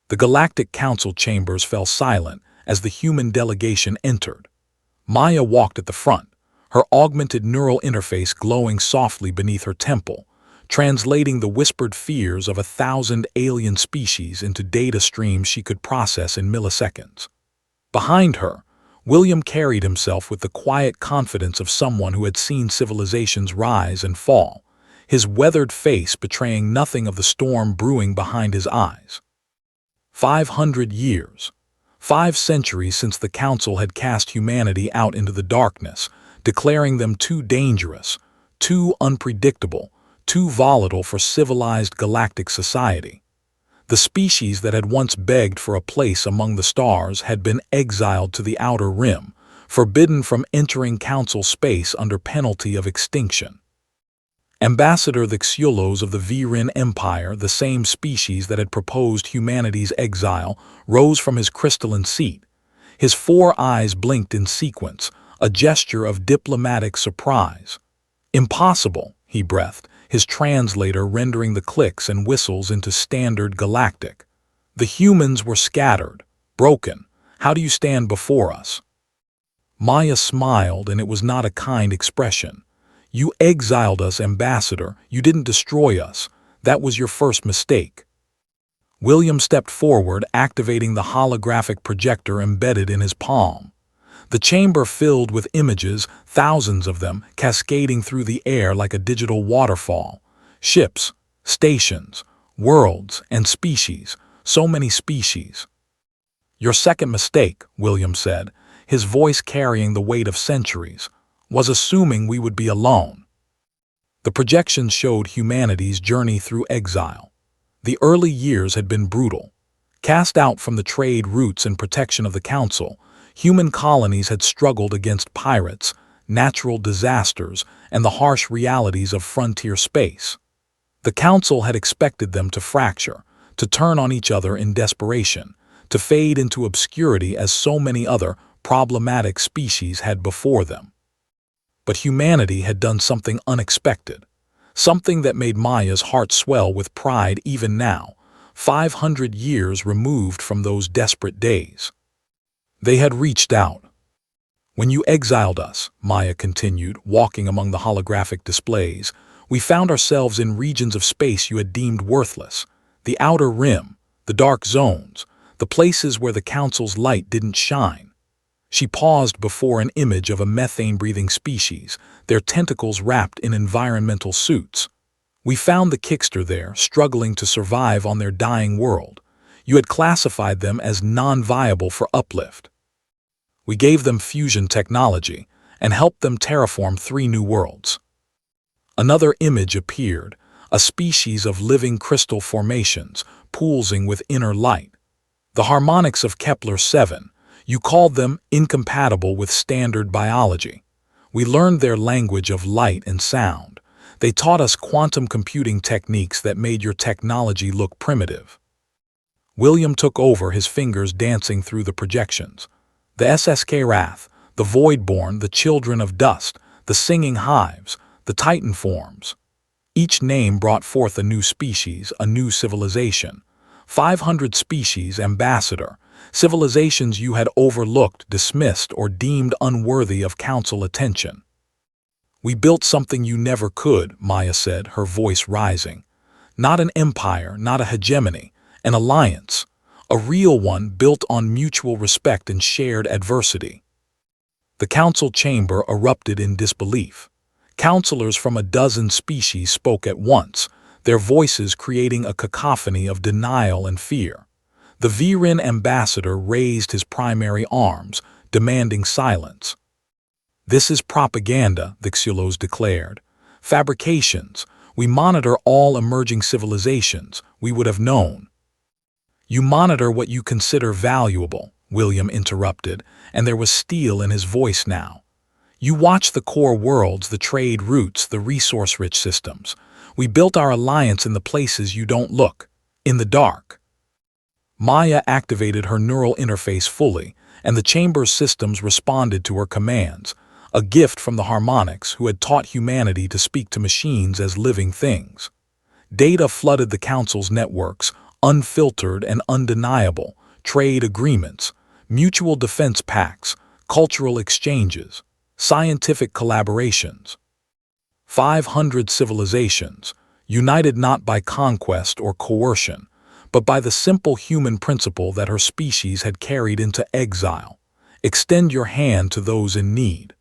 The Galactic Council chambers fell silent as the human delegation entered. Maya walked at the front, her augmented neural interface glowing softly beneath her temple, translating the whispered fears of 1,000 alien species into data streams she could process in milliseconds. Behind her, William carried himself with the quiet confidence of someone who had seen civilizations rise and fall, his weathered face betraying nothing of the storm brewing behind his eyes. 500 years. 5 centuries since the Council had cast humanity out into the darkness, declaring them too dangerous, too unpredictable, too volatile for civilized galactic society. The species that had once begged for a place among the stars had been exiled to the outer rim, forbidden from entering Council space under penalty of extinction. Ambassador Exiled of the Virin Empire, the same species that had proposed humanity's exile, rose from his crystalline seat. His 4 eyes blinked in sequence, a gesture of diplomatic surprise. "Impossible," he breathed, his translator rendering the clicks and whistles into standard galactic. "The humans were scattered, broken. How do you stand before us?" Maya smiled, and it was not a kind expression. "You exiled us, Ambassador. You didn't destroy us. That was your first mistake." William stepped forward, activating the holographic projector embedded in his palm. The chamber filled with images, thousands of them, cascading through the air like a digital waterfall. Ships, stations, worlds, and species. So many species. "Your second mistake," William said, his voice carrying the weight of centuries, "was assuming we would be alone." The projections showed humanity's journey through exile. The early years had been brutal. Cast out from the trade routes and protection of the Council, human colonies had struggled against pirates, natural disasters, and the harsh realities of frontier space. The Council had expected them to fracture, to turn on each other in desperation, to fade into obscurity as so many other problematic species had before them. But humanity had done something unexpected, something that made Maya's heart swell with pride even now, 500 years removed from those desperate days. They had reached out. "When you exiled us," Maya continued, walking among the holographic displays, "we found ourselves in regions of space you had deemed worthless, the outer rim, the dark zones, the places where the Council's light didn't shine." She paused before an image of a methane-breathing species, their tentacles wrapped in environmental suits. "We found the Kickster there, struggling to survive on their dying world. You had classified them as non-viable for uplift. We gave them fusion technology and helped them terraform 3 new worlds." Another image appeared, a species of living crystal formations, pulsing with inner light. The harmonics of Kepler-7. You called them incompatible with standard biology. We learned their language of light and sound. They taught us quantum computing techniques that made your technology look primitive. William took over, his fingers dancing through the projections. The SSK Wrath, the Voidborn, the Children of Dust, the Singing Hives, the Titan forms. Each name brought forth a new species, a new civilization. 500 species, Ambassador. Civilizations you had overlooked, dismissed, or deemed unworthy of Council attention. "We built something you never could," Maya said, her voice rising. "Not an empire, not a hegemony, an alliance. A real one built on mutual respect and shared adversity." The Council chamber erupted in disbelief. Councilors from a dozen species spoke at once, their voices creating a cacophony of denial and fear. The Virin ambassador raised his primary arms, demanding silence. "This is propaganda," Exiled declared. "Fabrications. We monitor all emerging civilizations. We would have known." "You monitor what you consider valuable," William interrupted, and there was steel in his voice now. "You watch the core worlds, the trade routes, the resource-rich systems. We built our alliance in the places you don't look, in the dark." Maya activated her neural interface fully, and the chamber's systems responded to her commands, a gift from the harmonics who had taught humanity to speak to machines as living things. Data flooded the Council's networks, unfiltered and undeniable, trade agreements, mutual defense pacts, cultural exchanges, scientific collaborations. 500 civilizations, united not by conquest or coercion, but by the simple human principle that her species had carried into exile. Extend your hand to those in need.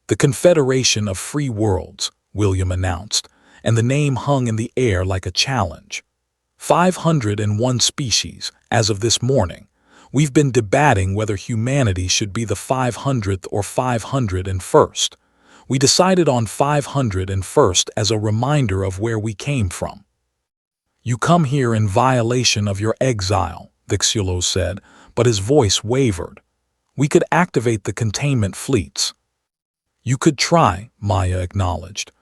The Confederation of Free Worlds, William announced, and the name hung in the air like a challenge. 501 species, as of this morning. We've been debating whether humanity should be the 500th or 501st. We decided on 501st as a reminder of where we came from. You come here in violation of your exile, Vixulos said, but his voice wavered. We could activate the containment fleets. You could try, Maya acknowledged,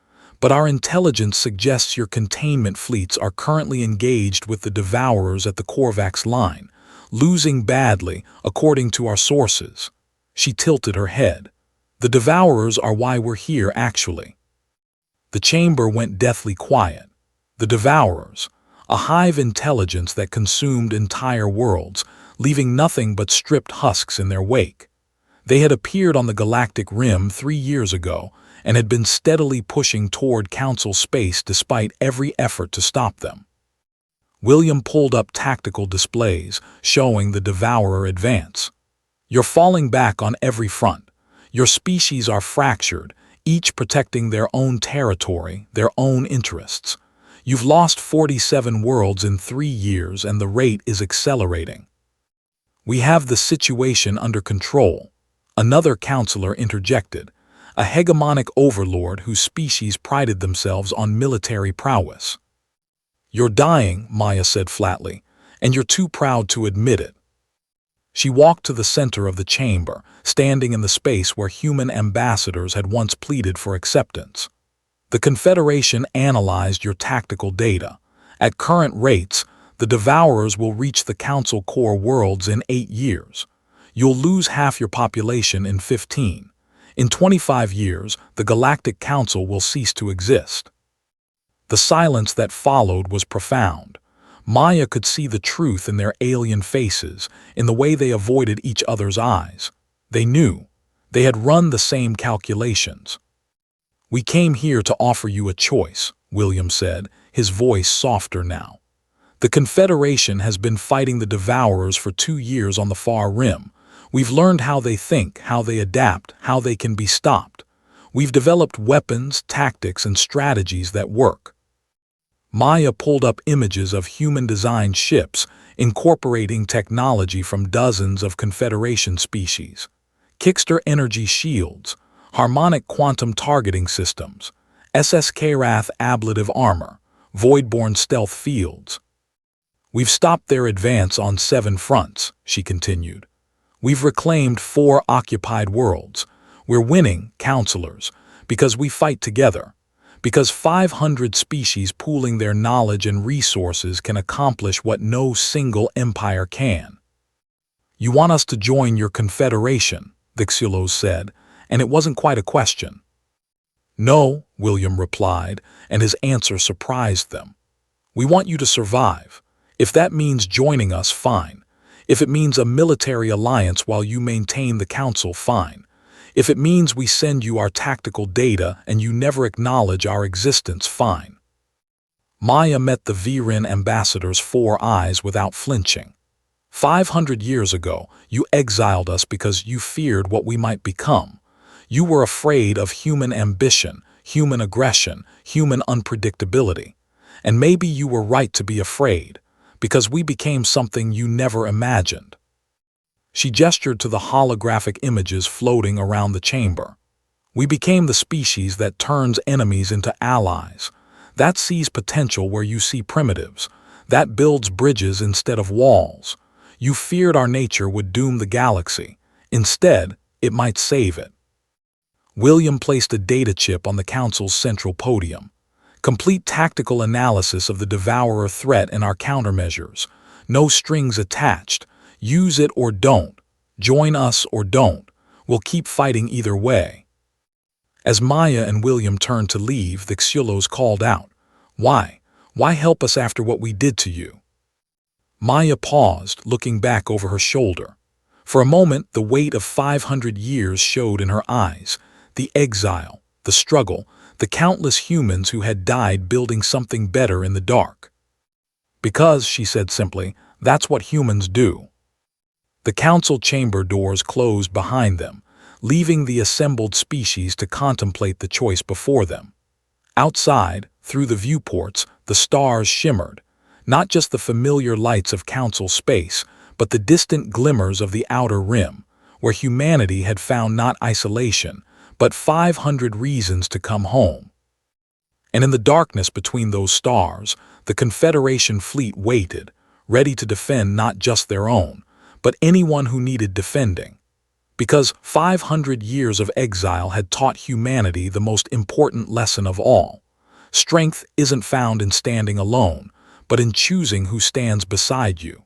but our intelligence suggests your containment fleets are currently engaged with the Devourers at the Korvax line, losing badly, according to our sources. She tilted her head. The Devourers are why we're here, actually. The chamber went deathly quiet. The Devourers, a hive intelligence that consumed entire worlds, leaving nothing but stripped husks in their wake. They had appeared on the galactic rim 3 years ago and had been steadily pushing toward Council space despite every effort to stop them. William pulled up tactical displays showing the Devourer advance. You're falling back on every front. Your species are fractured, each protecting their own territory, their own interests. You've lost 47 worlds in 3 years and the rate is accelerating. We have the situation under control. Another counselor interjected, a hegemonic overlord whose species prided themselves on military prowess. You're dying, Maya said flatly, and you're too proud to admit it. She walked to the center of the chamber, standing in the space where human ambassadors had once pleaded for acceptance. The Confederation analyzed your tactical data. At current rates, the Devourers will reach the Council core worlds in 8 years. You'll lose half your population in 15. In 25 years, the Galactic Council will cease to exist. The silence that followed was profound. Maya could see the truth in their alien faces, in the way they avoided each other's eyes. They knew. They had run the same calculations. We came here to offer you a choice, William said, his voice softer now. The Confederation has been fighting the Devourers for 2 years on the far rim. We've learned how they think, how they adapt, how they can be stopped. We've developed weapons, tactics, and strategies that work. Maya pulled up images of human-designed ships, incorporating technology from dozens of Confederation species. Kickster energy shields, harmonic quantum targeting systems, SSK-Wrath ablative armor, voidborn stealth fields. We've stopped their advance on 7 fronts, she continued. We've reclaimed 4 occupied worlds. We're winning, counselors, because we fight together. Because 500 species pooling their knowledge and resources can accomplish what no single empire can. You want us to join your confederation, Vixulos said, and it wasn't quite a question. No, William replied, and his answer surprised them. We want you to survive. If that means joining us, fine. If it means a military alliance while you maintain the council, fine. If it means we send you our tactical data and you never acknowledge our existence, fine. Maya met the Viren ambassador's 4 eyes without flinching. 500 years ago, you exiled us because you feared what we might become. You were afraid of human ambition, human aggression, human unpredictability. And maybe you were right to be afraid, because we became something you never imagined. She gestured to the holographic images floating around the chamber. We became the species that turns enemies into allies. That sees potential where you see primitives. That builds bridges instead of walls. You feared our nature would doom the galaxy. Instead, it might save it. William placed a data chip on the Council's central podium. Complete tactical analysis of the Devourer threat and our countermeasures. No strings attached. Use it or don't. Join us or don't. We'll keep fighting either way. As Maya and William turned to leave, the Xylos called out, Why? Why help us after what we did to you? Maya paused, looking back over her shoulder. For a moment, the weight of 500 years showed in her eyes. The exile, the struggle, the countless humans who had died building something better in the dark. Because, she said simply, that's what humans do. The council chamber doors closed behind them, leaving the assembled species to contemplate the choice before them. Outside, through the viewports, the stars shimmered, not just the familiar lights of council space, but the distant glimmers of the outer rim, where humanity had found not isolation, but 500 reasons to come home. And in the darkness between those stars, the Confederation fleet waited, ready to defend not just their own, but anyone who needed defending. Because 500 years of exile had taught humanity the most important lesson of all. Strength isn't found in standing alone, but in choosing who stands beside you.